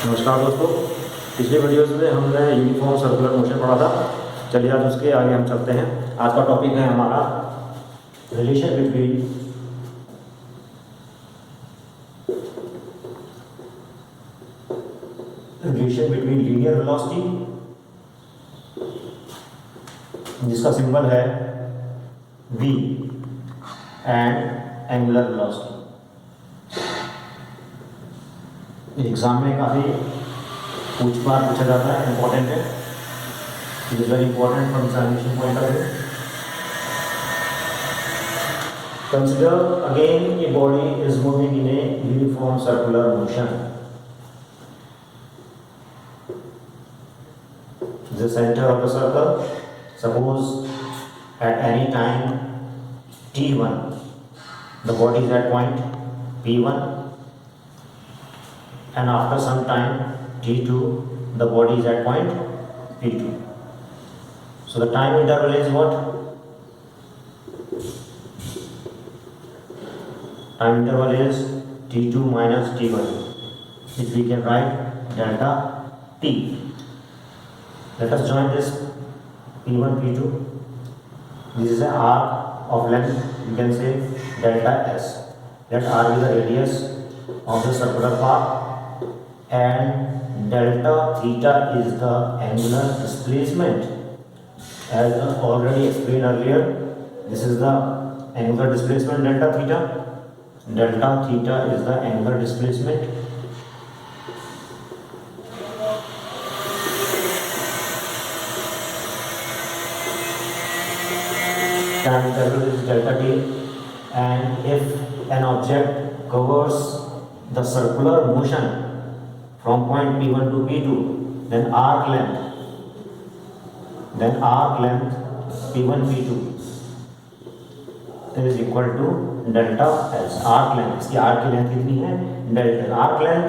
नमस्कार दोस्तों, पिछले वीडियोस में हमने यूनिफॉर्म सर्कुलर मोशन पढ़ा था। चलिए आज उसके आगे हम चलते हैं। आज का टॉपिक है हमारा रिलेशन बिटवीन लीनियर वेलोसिटी, जिसका सिंबल है v, and angular velocity. Exam में काफ़ी पूछा जाता है, इंपॉर्टेंट है। It is very important from examination point of view. Consider again a body is moving in a uniform circular motion. The center of the circle, suppose at any time t1 the body is at point p1, and after some time t2 the body is at point p2. So the time interval is what? Time interval is t2 minus t1, which we can write delta t. Let us join this p1 p2. This is an arc of length, you can say delta s. Let r be the radius of the circular path, and delta theta is the angular displacement. As already explained earlier, this is the angular displacement delta theta. Delta theta is the angular displacement. Time interval is delta t, and if an object covers the circular motion from point p1 to p2, then arc length p1 p2 is equal to delta s. Arc length, इसकी arc की length कितनी है? Delta. Arc length,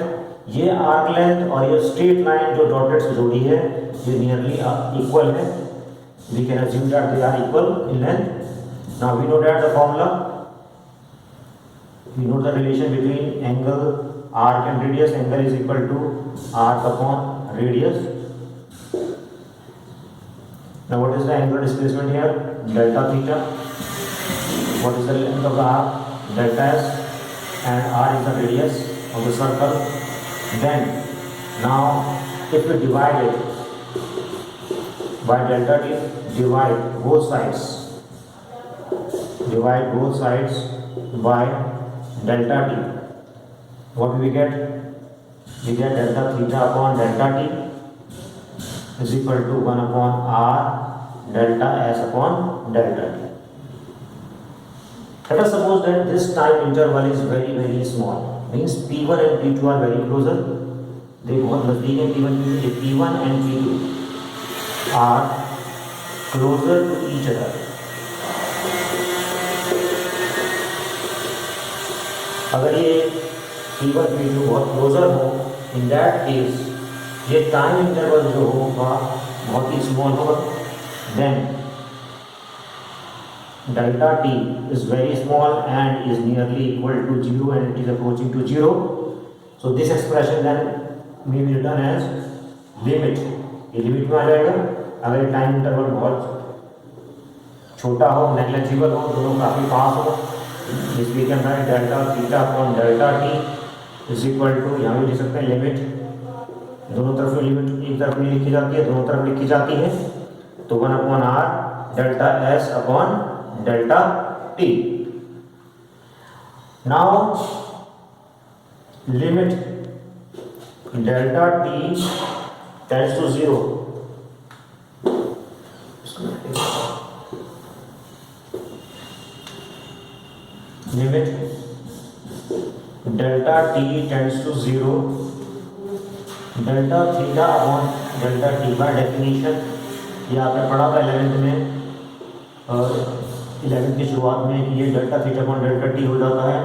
ये arc length और ये straight line जो dotted से जोड़ी है, ये नियरली इक्वल है. We can assume that they are equal in length. Now we know that the formula, we know the relation between angle, arc and radius. Angle is equal to arc upon radius. Now what is the angular displacement here? Delta theta. What is the length of the arc? Delta s, and r is the radius of the circle. Then now if we divide it by delta t, divide both sides by delta t, what do we get? We get delta theta upon delta t is equal to 1 upon r delta s upon delta t. Let us suppose that this time interval is very small, means p1 and p2 are very closer. they बहुत नजदीक है. p1 and p2 are closer to each other. अगर ये p1 p2 बहुत closer हो, in that case ये time interval जो होगा बहुत ही स्मॉल होगा. Then delta t is very small and is nearly equal to 0, and it is approaching to 0. So this expression then may be written as limit. ये limit में आ जाएगा. अगर टाइम इंटरवल बहुत छोटा हो, नेग्लेजिबल हो, दोनों काफ़ी पास हो, इस we can write delta theta upon delta T is equal to, यहाँ भी लिख सकते हैं लिमिट. दोनों तरफ लिमिट एक तरफ नहीं लिखी जाती है, दोनों तरफ लिखी जाती है. तो 1 upon R delta S upon delta T. Now limit delta T tends to 0. Limit delta t tends to 0, delta theta upon delta t. by definition ये आपने पढ़ा था 11th में, और 11th की शुरुआत में कि ये delta theta upon delta T हो जाता है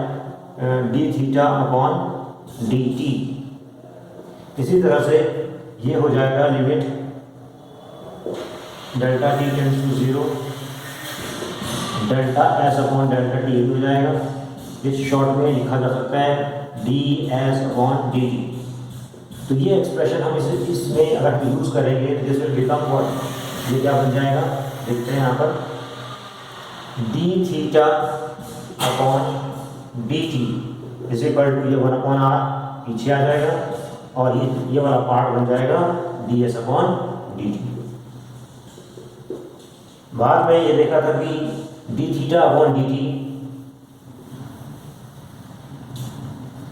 D theta upon D T. इसी तरह से ये हो जाएगा limit delta T tends to 0, delta S upon delta T हो जाएगा. इस शॉर्ट में लिखा जा सकता है D S upon D T. तो ये एक्सप्रेशन हम इसमें अगर हम यूज़ करेंगे तो दिस विल बिकम व्हाट, ये क्या बन जाएगा, देखते हैं यहाँ पर, D theta upon D T is equal to ये 1/r पीछे आ जाएगा और ये वाला पार्ट बन जाएगा D S upon D T. बाद में ये देखा था कि D theta upon D T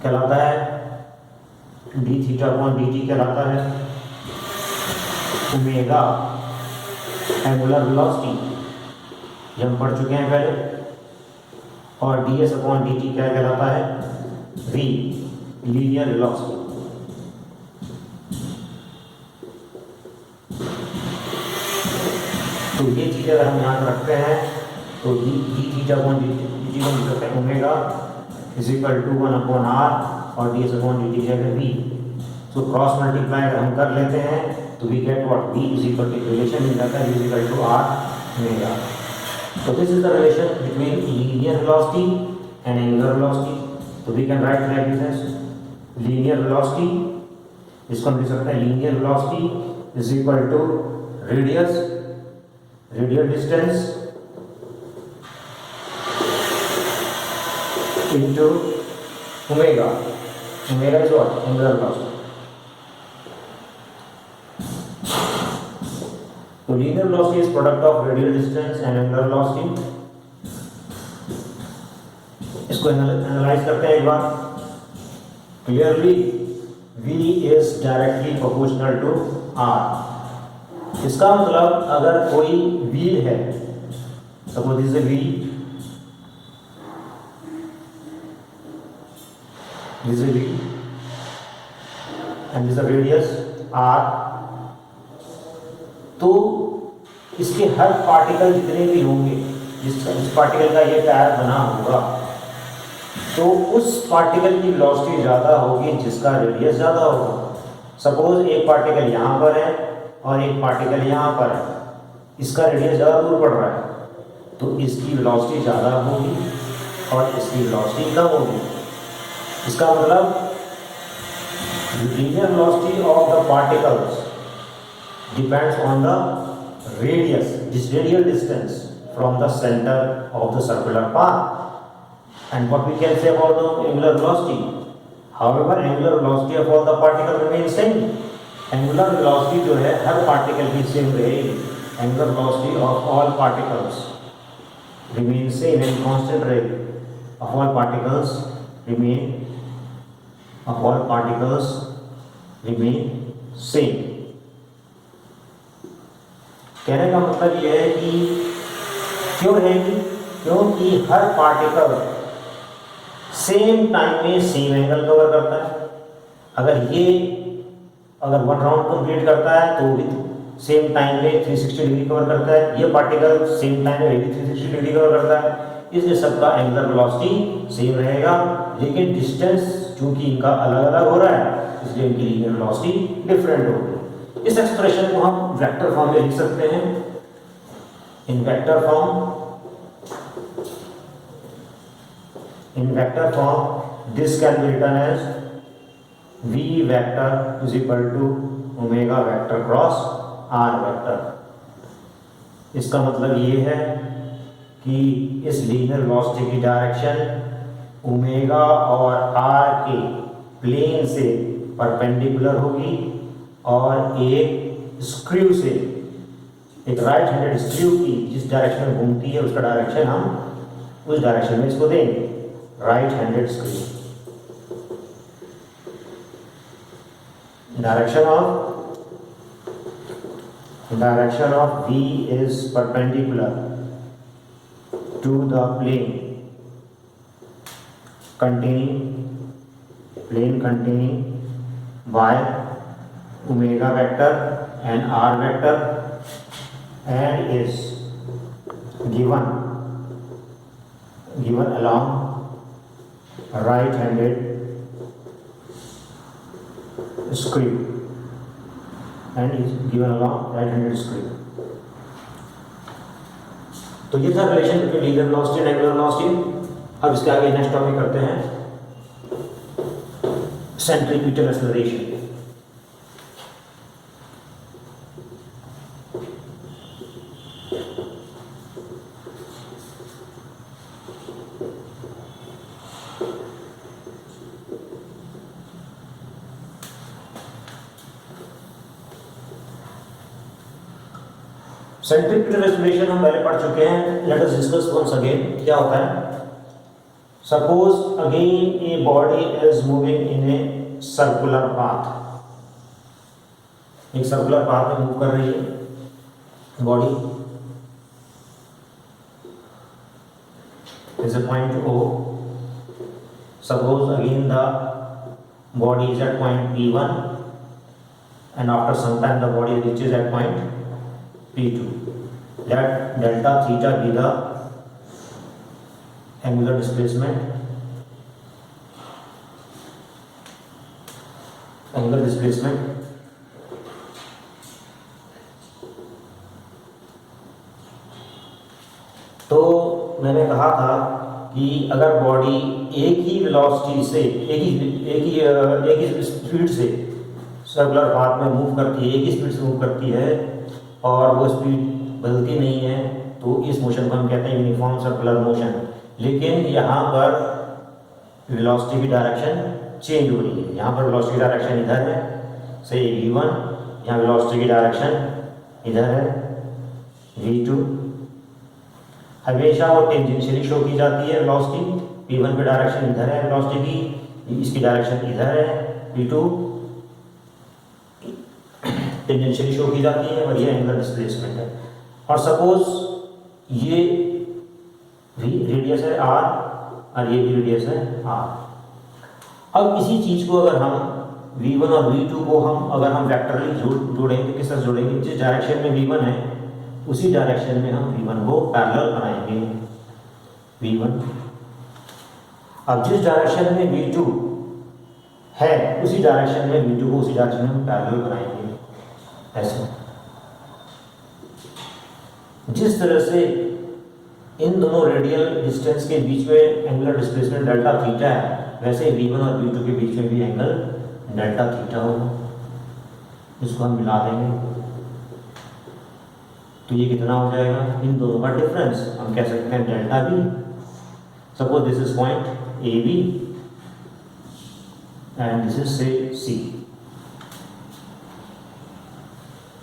कहलाता है, D theta upon D T कहलाता है ओमेगा एंगुलर वेलोसिटी, ये हम पढ़ चुके हैं पहले, और D S upon D T क्या कहलाता है, वी लीनियर वेलोसिटी। तो ये चीज़ अगर हम यहाँ रखते हैं तो D theta upon D T को लिख सकते हैं omega is equal to 1/r और D S upon D T जगह वी। सो क्रॉस मल्टीप्लाई अगर हम कर लेते हैं तो we get what, V is equal to relation मिल जाता है, V is equal to r omega. So this is the relation between linear velocity and angular velocity. So we can write like this as linear velocity, इसको हम लिख सकते हैं linear velocity is equal to radius, radial distance into omega. Omega is what? Angular velocity. So linear velocity is product of radial distance and angular velocity. इसको analyse करते हैं एक बार। Clearly v is directly proportional to r। इसका मतलब अगर कोई wheel है, suppose this is a wheel, this is a wheel and this is a radius r, तो इसके हर पार्टिकल जितने भी होंगे, जिस पार्टिकल का ये टायर बना होगा, तो उस पार्टिकल की वेलोसिटी ज़्यादा होगी जिसका रेडियस ज़्यादा होगा। सपोज एक पार्टिकल यहाँ पर है और एक पार्टिकल यहाँ पर है, इसका रेडियस ज़्यादा दूर पड़ रहा है, तो इसकी वेलोसिटी ज़्यादा होगी और इसकी वेलोसिटी कम होगी। इसका मतलब linear velocity of the particles depends on the radius, this radial distance from the center of the circular path. And what we can say about the angular velocity? However, angular velocity of all the particles remains same. Angular velocity जो है हर particle की same रहेगी. Angular velocity of all particles remains same and constant रहेगी. Of all particles remain same. कहने का मतलब यह है कि क्यों रहेगी, क्योंकि हर पार्टिकल सेम टाइम में सेम एंगल कवर करता है। अगर वन राउंड कंप्लीट करता है तो विद सेम टाइम में 360 डिग्री कवर करता है, ये पार्टिकल सेम टाइम में भी 360 डिग्री कवर करता है, इसलिए सबका एंगुलर वेलोसिटी सेम रहेगा, लेकिन डिस्टेंस चूंकि इनका अलग अलग हो रहा है इसलिए इनकी लीनियर वेलोसिटी डिफरेंट होगी। इस एक्सप्रेशन को हम वेक्टर फॉर्म में लिख सकते हैं। In vector form this can be written as v vector is equal to omega vector cross r vector. इसका मतलब ये है कि इस लीनियर वेलोसिटी की डायरेक्शन ओमेगा और r के प्लेन से परपेंडिकुलर होगी और एक स्क्रू से, एक राइट हैंडेड स्क्रू की जिस डायरेक्शन में घूमती है उसका डायरेक्शन हम उस डायरेक्शन में इसको देंगे, right handed screw. direction of v is perpendicular to the plane containing y omega vector and r vector and is given along right handed screw and is given along right handed screw। तो ये था relation between linear velocity and angular velocity. अब इसके आगे next topic करते हैं centripetal acceleration. Centripetal acceleration हम पहले पढ़ चुके हैं, let us discuss once again. क्या होता है? Suppose again a body is moving in a circular path, एक सर्कुलर पाथ में मूव कर रही है body, is a point O. Suppose again the body is at point P1 and after some time the body reaches at point P2. Let delta theta be the angular displacement. Angular displacement. तो मैंने कहा था कि अगर body एक ही velocity से एक ही speed से सर्कुलर पाथ में मूव करती है, एक ही स्पीड से मूव करती है और वो स्पीड बदलती नहीं है, तो इस मोशन को हम कहते हैं यूनिफॉर्म सर्कुलर मोशन। लेकिन यहाँ पर वेलोसिटी की डायरेक्शन चेंज हो रही है। यहाँ पर वेलोसिटी की डायरेक्शन इधर है, से v1, यहाँ वेलोसिटी की डायरेक्शन इधर है v2। हमेशा वो टेंजेंशियली शो की जाती है वेलोसिटी, p1 की डायरेक्शन इधर है वेलोसिटी की, इसकी डायरेक्शन इधर है p2, टेंजेंशियली शो की जाती है और ये एंगुलर डिस्प्लेसमेंट है। और सपोज ये भी रेडियस है r और ये भी रेडियस है r। अब इसी चीज को अगर हम v1 और v2 को अगर हम वेक्टरली जोड़ेंगे, किस तरह जोड़ेंगे? जिस डायरेक्शन में v1 है उसी डायरेक्शन में हम v1 को पैरेलल बनाएंगे v1। अब जिस डायरेक्शन में v2 है उसी डायरेक्शन में v2 को उसी डायरेक्शन में हम पैरेलल बनाएंगे, ऐसे। जिस तरह से इन दोनों रेडियल डिस्टेंस के बीच में एंगुलर डिस्प्लेसमेंट डेल्टा थीटा है, वैसे v1 और v2 के बीच में भी एंगल डेल्टा थीटा होगा। इसको हम मिला देंगे तो ये कितना हो जाएगा? इन दोनों का डिफरेंस हम कह सकते हैं delta B. Suppose this is point A B and this is say C.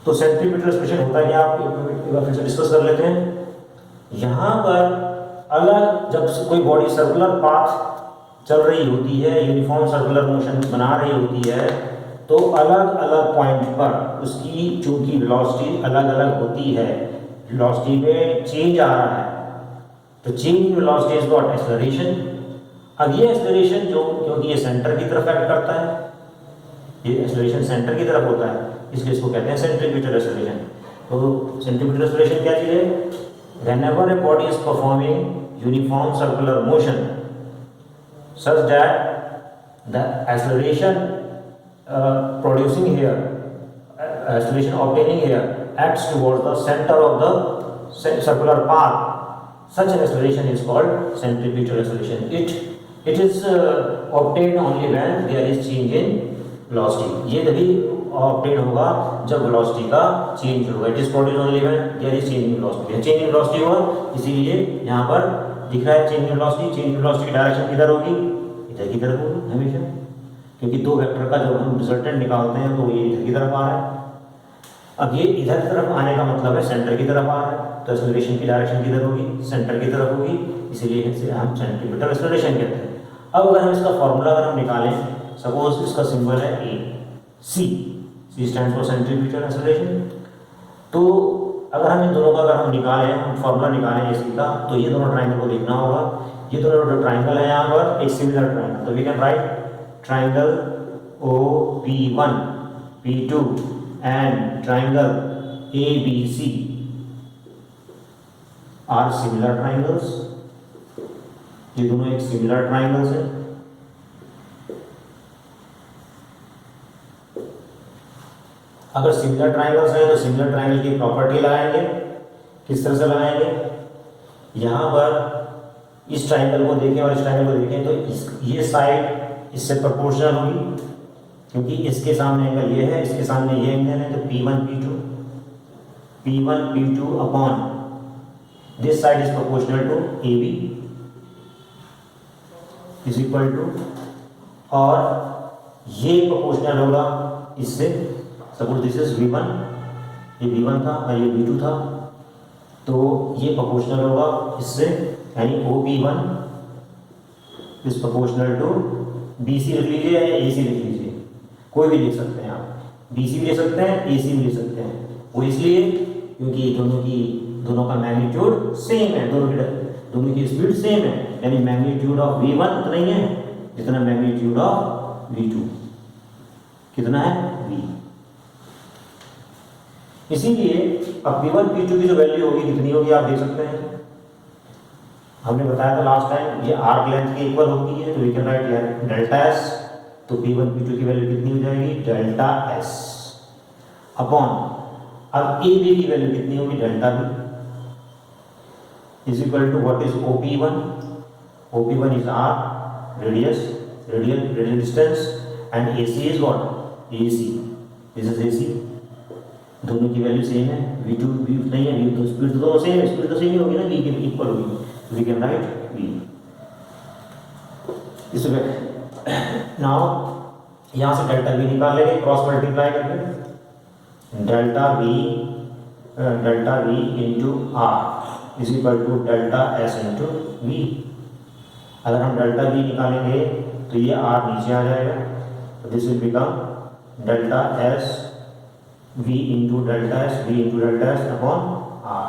तो सेंट्रीपिटल एक्सप्रेशन होता है क्या, आप एक बार फिर से डिस्कस कर लेते हैं। यहाँ पर अलग जब कोई बॉडी सर्कुलर पाथ चल रही होती है, यूनिफॉर्म सर्कुलर मोशन बना रही होती है, तो अलग अलग पॉइंट पर उसकी चूंकि वेलोसिटी अलग अलग होती है, वेलोसिटी में चेंज आ रहा है, तो change in velocity is what? Acceleration. अब ये एक्सेलरेशन जो, क्योंकि ये सेंटर की तरफ एक्ट करता है, ये एक्सेलरेशन सेंटर की तरफ होता है, इसलिए इसको कहते हैं सेंट्रीपिटल एक्सेलरेशन। तो सेंट्रीपिटल एक्सेलरेशन क्या चीज है? Whenever A body is performing uniform circular motion such that the acceleration producing here, acceleration obtaining here acts towards the center of the circular path. Such an acceleration is called centripetal acceleration. It is obtained only when there is change in velocity. ये तभी obtained होगा जब velocity का change होगा। It is produced only when there is change in velocity. Change in velocity हुआ, इसीलिए यहाँ पर दिख रहा है change in velocity. Change in velocity की डायरेक्शन किधर होगी? इधर की तरफ होगी हमेशा, क्योंकि दो वेक्टर का जब हम रिजल्टेंट निकालते हैं तो ये इधर की तरफ आ रहा है। अब ये इधर की तरफ आने का मतलब है सेंटर की तरफ आ रहा है, तो एक्सेलरेशन की डायरेक्शन किधर होगी? सेंटर की तरफ होगी, इसीलिए इसे हम सेंट्रीपिटल एक्सेलरेशन कहते हैं। अब अगर हम इसका फॉर्मूला अगर हम निकालें, सपोज इसका सिंबल है ए, सी स्टैंड फॉर सेंट्रीपिटल एक्सेलरेशन। तो अगर हम इन दोनों का अगर हम निकालें, हम फॉर्मूला निकालें इसी का, तो ये दोनों ट्राइंगल को देखना होगा। ये दोनों जो ट्राइंगल है यहाँ पर एक सिमिलर ट्राइंगल, तो we can write triangle O P1 P2 and triangle ABC are similar triangles. ये दोनों एक सिमिलर ट्राइंगल्स है। अगर सिमिलर ट्राइंगल्स हैं तो सिमिलर ट्राइंगल की प्रॉपर्टी लगाएंगे। किस तरह से लगाएंगे? यहाँ पर इस ट्राइंगल को देखें और इस ट्राइंगल को देखें तो ये साइड इससे प्रोपोर्शनल होगी, क्योंकि इसके सामने एंगल ये है, इसके सामने ये एंगल है, तो P1 P2 upon this side is proportional to AB is equal to, और ये प्रोपोर्शनल होगा इससे। सपोज दिस इज V1, ये V1 था और ये V2 था, तो ये प्रोपोर्शनल होगा इससे, यानी OP1 is proportional to BC लिख लीजिए या AC लिख लीजिए, कोई भी लिख सकते हैं आप, BC भी ले सकते हैं, AC भी ले सकते हैं। वो इसलिए क्योंकि दोनों का मैग्नीट्यूड सेम है, दोनों की स्पीड सेम है, यानी मैग्नीट्यूड ऑफ V1 उतना ही है जितना मैग्नीट्यूड ऑफ V2। कितना है? V। इसीलिए अब P1 P2 की जो वैल्यू होगी कितनी होगी आप देख सकते हैं। हमने बताया था लास्ट टाइम ये आर्क लेंथ के इक्वल होती है, तो we can write here delta S। तो P1 P2 की वैल्यू कितनी हो जाएगी? डेल्टा S अपॉन, अब AB की वैल्यू कितनी होगी? Delta B is equal to what is OP1? OP1 is R radial distance, and AC is what? AC। This is AC। दोनों की वैल्यू सेम है, V2 V नहीं है, V तो स्पीड तो दोनों सेम है, स्पीड तो सेम ही होगी ना, V के इक्वल होगी, वी कैन राइट V। इसमें नाउ यहाँ से डेल्टा V निकाल लेंगे क्रॉस मल्टीप्लाई करके, delta V into R is equal to delta S into V। अगर हम डेल्टा V निकालेंगे तो ये R नीचे आ जाएगा, तो this will become delta S V into delta S upon R।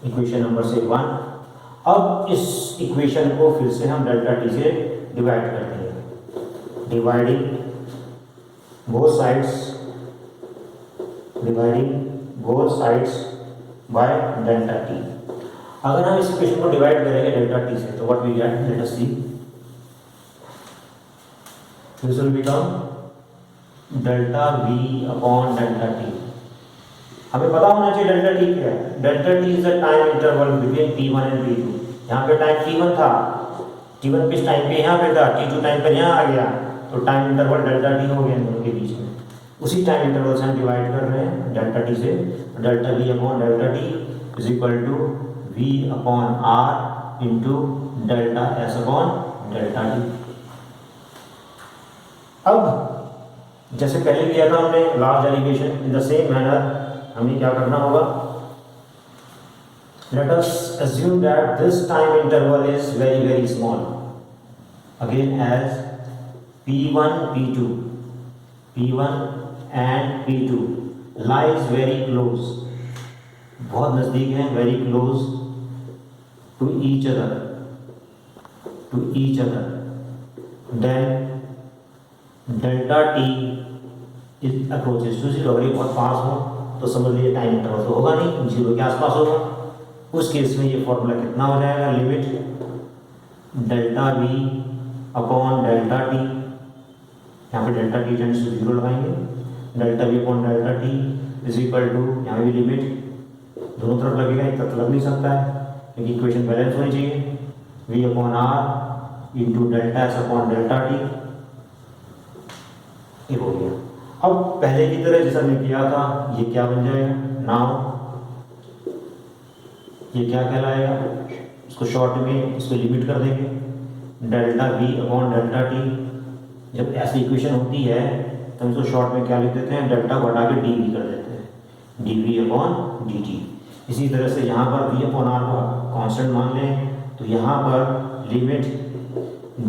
Equation number से 1। अब इस इक्वेशन को फिर से हम डेल्टा T से डिवाइड कर देंगे, dividing both sides by delta T। अगर हम इस इक्वेशन को डिवाइड करेंगे डेल्टा T से तो what we get? Let us see. This will become delta V upon delta T। हमें पता होना चाहिए डेल्टा T क्या है। Delta T is the time interval between T1 and T2। यहाँ पे टाइम T1 था, T1 किस टाइम पे यहाँ पे था, T2 टाइम पर यहाँ आ गया, तो टाइम इंटरवल डेल्टा T हो गया इन दोनों के बीच में। उसी टाइम इंटरवल से हम डिवाइड कर रहे हैं डेल्टा T से। Delta V upon delta T is equal to V upon R into delta S upon delta T। अब जैसे पहले किया था हमने last derivation, in the same manner हमें क्या करना होगा? Let us assume that this time interval is very small, again as P1 and P2 lies very close, बहुत नज़दीक हैं, very close to each other, then delta T is approaches to 0। अगर ये बहुत पास हो तो समझ लीजिए टाइम इंटरवल तो होगा नहीं, 0 के आसपास होगा। उस केस में ये फॉर्मूला कितना हो जाएगा? Limit delta V upon delta T, यहाँ पे डेल्टा T टेंड्स टू 0 लगाएंगे, delta V upon delta T is equal to, यहाँ भी लिमिट दोनों तरफ लगेगा, एक तरफ लग नहीं सकता है क्योंकि इक्वेशन बैलेंस होनी चाहिए। V upon R into delta S upon delta T, ये हो गया। अब पहले की तरह जैसा हमने किया था, ये क्या बन जाएगा? नाउ ये क्या कहलाएगा? इसको शॉर्ट में इसको लिमिट कर देंगे, delta V upon delta T। जब ऐसी इक्वेशन होती है तो हम इसको शॉर्ट में क्या लिख देते हैं? डेल्टा को हटा के dV कर देते हैं, dV अपॉन dt। इसी तरह से यहाँ पर V अपॉन R को कांस्टेंट मान लें तो यहाँ पर limit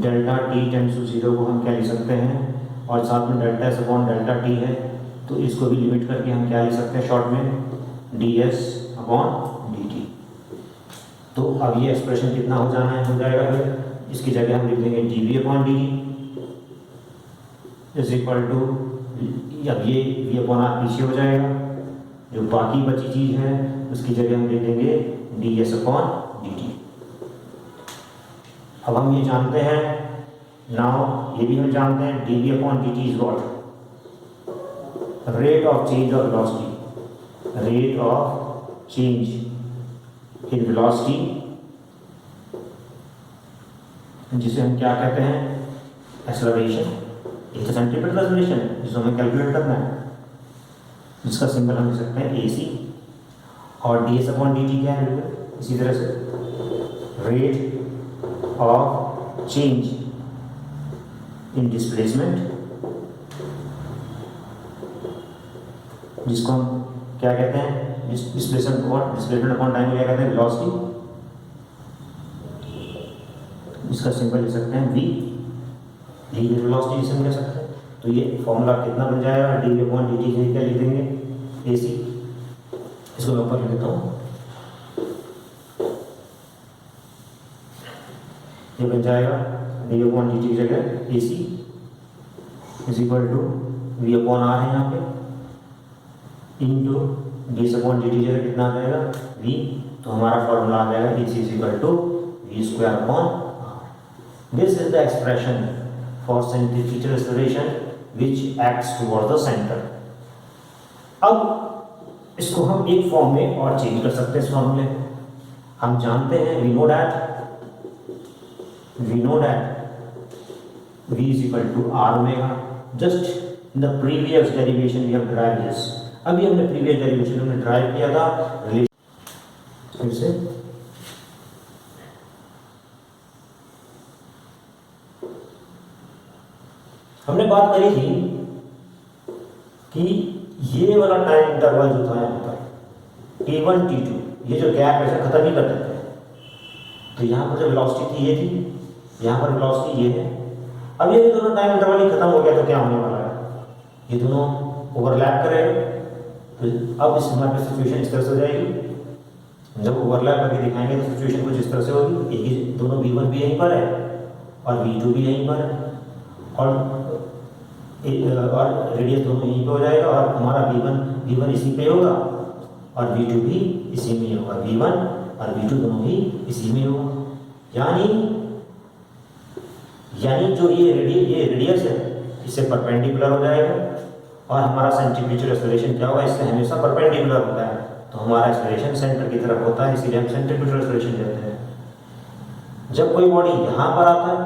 delta T tends to 0 को हम क्या लिख सकते हैं, और साथ में delta S upon delta T है तो इसको भी लिमिट करके हम क्या लिख सकते हैं शॉर्ट में? ds upon dt। तो अब ये एक्सप्रेशन कितना हो जाएगा फिर इसकी जगह हम लिख देंगे dV upon dt is equal to, अब ये V अपॉन R पीछे हो जाएगा, जो बाकी बची चीज़ है उसकी जगह हम लिख देंगे ds अपॉन dt। अब हम ये जानते हैं, नाउ ये भी हम जानते हैं dV upon dt is what? Rate of change of velocity, rate of change in velocity, जिसे हम क्या कहते हैं? एक्सेलरेशन। ये तो सेंट्रीपिटल एक्सेलरेशन है जिसको हमें कैलकुलेट करना है, जिसका सिंबल हम लिख सकते हैं AC। और ds अपॉन dt क्या है? इसी तरह से rate of change in displacement, जिसको हम क्या कहते हैं? डिस्प्लेसमेंट अपॉन टाइम क्या कहते हैं, वेलोसिटी। इसका सिंपल लिख सकते हैं v, लीनियर वेलोसिटी जिसे हम कह सकते हैं। तो ये फॉर्मूला कितना बन जाएगा, dv/dt से क्या लिख देंगे, ac। इसको मैं ऊपर लिख देता हूँ, ये बन जाएगा dv/dt की जगह ac is equal to v/r है यहाँ पे इंटू ds/dt की जगह कितना आ जाएगा v। तो हमारा फॉर्मूला आ जाएगा ac is equal to v²/r। This is the expression for centrifugal acceleration which acts toward the centre. अब इसको हम एक फॉर्म में और चेंज कर सकते हैं। इस फॉर्मूले हम जानते हैं, we know that v is equal to r omega। just in the previous derivation we have derived this। अभी हमने previous derivation में derive किया था relation। फिर से हमने बात करी थी कि ये वाला टाइम इंटरवल जो था यहाँ पर t1 t2, ये जो गैप ऐसे खत्म ही कर देते हैं। तो यहाँ पर जो वेलोसिटी थी ये थी, यहाँ पर वेलोसिटी ये है। अब ये दोनों टाइम इंटरवल ही खत्म हो गया तो क्या होने वाला है, ये दोनों ओवरलैप करेंगे। तो अब इस हमारे पास सिचुएशन इस तरह से हो जाएगी। जब ओवरलैप करके दिखाएंगे तो सिचुएशन कुछ इस तरह से होगी, एक ही दोनों v1 भी यहीं पर है और v2 भी यहीं पर है और रेडियस दोनों यहीं पे हो जाएगा और हमारा v1 इसी पे होगा और v2 भी इसी में होगा। v1 और v2 दोनों भी इसी में होगा। यानी जो ये रेडियस है इससे परपेंडिकुलर हो जाएगा और हमारा सेंट्रीफ्यूगल एक्सेलरेशन क्या होगा, इससे हमेशा परपेंडिकुलर होता है। तो हमारा एक्सेलरेशन सेंटर की तरफ होता है, इसीलिए हम सेंट्रीफ्यूगल एक्सेलरेशन कहते हैं। जब कोई बॉडी यहाँ पर आता है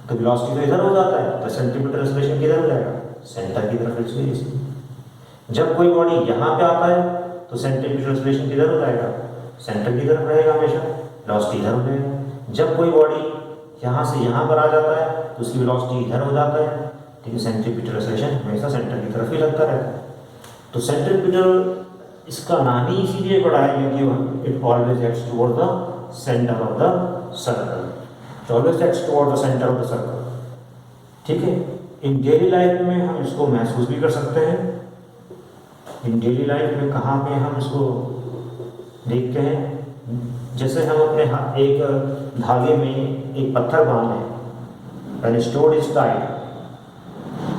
तो वेलोसिटी तो इधर हो जाता है, तो सेंट्रीफ्यूगल एक्सेलरेशन किधर हो जाएगा, सेंटर की तरफ। जब कोई बॉडी यहाँ पे आता है तो सेंट्रीफ्यूगल एक्सेलरेशन किधर हो जाएगा, सेंटर की तरफ रहेगा हमेशा, वेलोसिटी इधर हो जाएगा। जब कोई बॉडी यहाँ से यहाँ पर आ जाता है तो उसकी वेलोसिटी इधर हो जाता है, लेकिन सेंट्रीफ्यूगल एक्सेलरेशन हमेशा सेंटर की तरफ ही लगता रहता है। तो सेंट्रीफ्यूगल इसका नाम ही इसीलिए पड़ा है क्योंकि it always acts toward the centre of the circle. It always acts toward the centre of the circle. ठीक है, इन डेली लाइफ में हम इसको महसूस भी कर सकते हैं। इन डेली लाइफ में कहाँ पे हम इसको देखते हैं, जैसे हम अपने एक धागे में एक पत्थर बांध लें, when stone is tied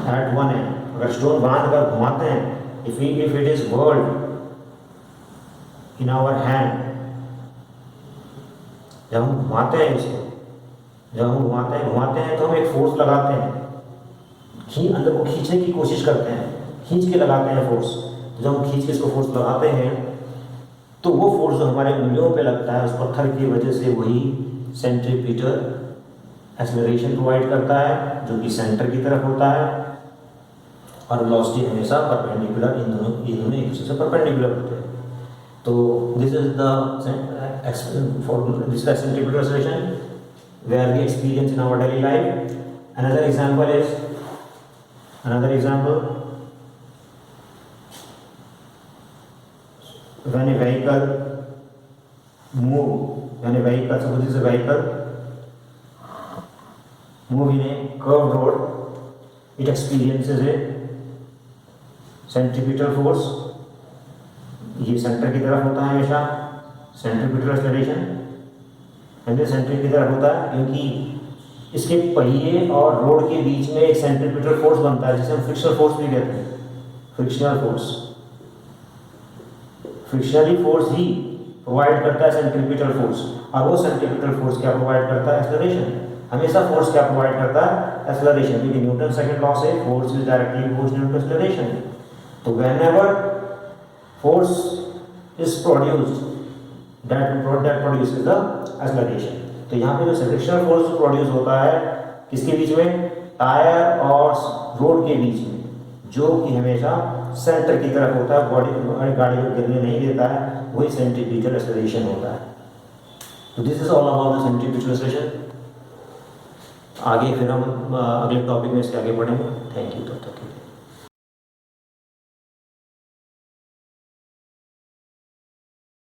at one end, अगर स्टोन बांध कर घुमाते हैं, if it is whirled in our hand, जब हम घुमाते हैं इसको, घुमाते हैं तो हम एक फोर्स लगाते हैं, अंदर को खींचने की कोशिश करते हैं, खींच के लगाते हैं फोर्स। तो जब हम खींच के इसको फोर्स लगाते हैं तो वो फोर्स जो हमारे उंगलियों पे लगता है उस पत्थर की वजह से वही सेंट्रीफ्यूगल एक्सेलरेशन प्रोवाइड करता है जो कि सेंटर की तरफ होता है और वेलोसिटी हमेशा परपेंडिकुलर, इन दोनों एक दूसरे से परपेंडिकुलर होते हैं। तो this is the centrifugal acceleration where we experience in our daily life. Another example, when a vehicle suppose this is a vehicle move in a curved road, it experiences a centripetal force। ये centre की तरफ होता है हमेशा centrifugal acceleration, centre की तरफ होता है क्योंकि इसके पहिए और रोड के बीच में एक सेंट्रीफ्यूगल फोर्स बनता है जिसे हम फ्रिक्शनल फोर्स भी कहते हैं। फ्रिक्शनली फोर्स ही प्रोवाइड करता है सेंट्रीफ्यूगल फोर्स, और वो सेंट्रीफ्यूगल फोर्स क्या प्रोवाइड करता है, एक्सेलरेशन। हमेशा फोर्स क्या प्रोवाइड करता है, एक्सेलरेशन, क्योंकि न्यूटन सेकंड लॉ से force is directly proportional to acceleration. तो whenever force is produced that produces the acceleration। तो यहाँ पे जो फ्रिक्शनल फोर्स प्रोड्यूस होता है किसके बीच में, टायर और रोड के बीच में, जो कि हमेशा सेंटर की तरफ होता है, गाड़ी को गिरने नहीं देता है, वही सेंट्रीफ्यूगल एक्सेलरेशन होता है। तो this is all about the centrifugal acceleration. आगे फिर हम अगले टॉपिक में इसके आगे बढ़ेंगे। थैंक यू, तब तक के लिए।